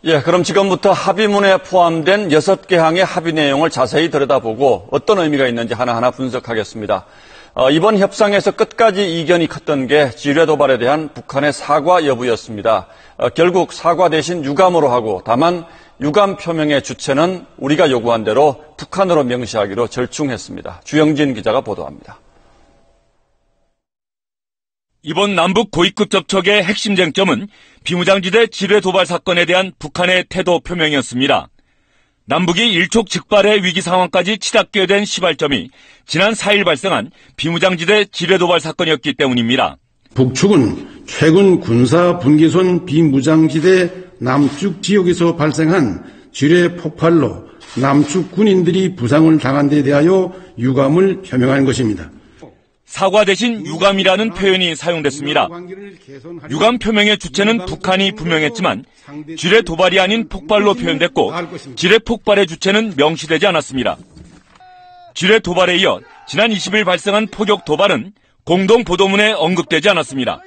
예, 그럼 지금부터 합의문에 포함된 6개 항의 합의 내용을 자세히 들여다보고 어떤 의미가 있는지 하나하나 분석하겠습니다. 이번 협상에서 끝까지 이견이 컸던 게 지뢰 도발에 대한 북한의 사과 여부였습니다. 결국 사과 대신 유감으로 하고 다만 유감 표명의 주체는 우리가 요구한 대로 북한으로 명시하기로 절충했습니다. 주영진 기자가 보도합니다. 이번 남북 고위급 접촉의 핵심 쟁점은 비무장지대 지뢰 도발 사건에 대한 북한의 태도 표명이었습니다. 남북이 일촉즉발의 위기 상황까지 치닫게 된 시발점이 지난 4일 발생한 비무장지대 지뢰 도발 사건이었기 때문입니다. 북측은 최근 군사 분계선 비무장지대 남측 지역에서 발생한 지뢰 폭발로 남측 군인들이 부상을 당한 데 대하여 유감을 표명한 것입니다. 사과 대신 유감이라는 표현이 사용됐습니다. 유감 표명의 주체는 북한이 분명했지만 지뢰 도발이 아닌 폭발로 표현됐고 지뢰 폭발의 주체는 명시되지 않았습니다. 지뢰 도발에 이어 지난 20일 발생한 포격 도발은 공동 보도문에 언급되지 않았습니다.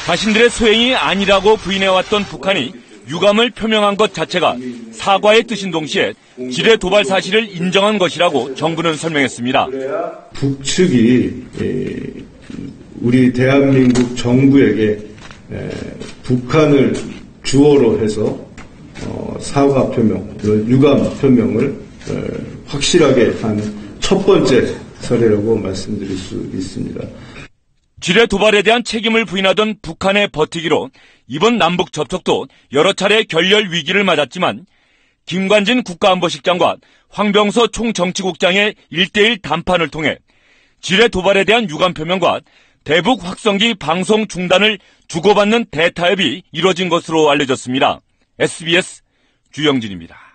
자신들의 소행이 아니라고 부인해왔던 북한이 유감을 표명한 것 자체가 사과의 뜻인 동시에 지뢰 도발 사실을 인정한 것이라고 정부는 설명했습니다. 북측이 우리 대한민국 정부에게 북한을 주어로 해서 사과 표명, 유감 표명을 확실하게 한 첫 번째 사례라고 말씀드릴 수 있습니다. 지뢰 도발에 대한 책임을 부인하던 북한의 버티기로 이번 남북 접촉도 여러 차례 결렬 위기를 맞았지만 김관진 국가안보실장과 황병서 총정치국장의 1대1 담판을 통해 지뢰 도발에 대한 유감 표명과 대북 확성기 방송 중단을 주고받는 대타협이 이뤄진 것으로 알려졌습니다. SBS 주영진입니다.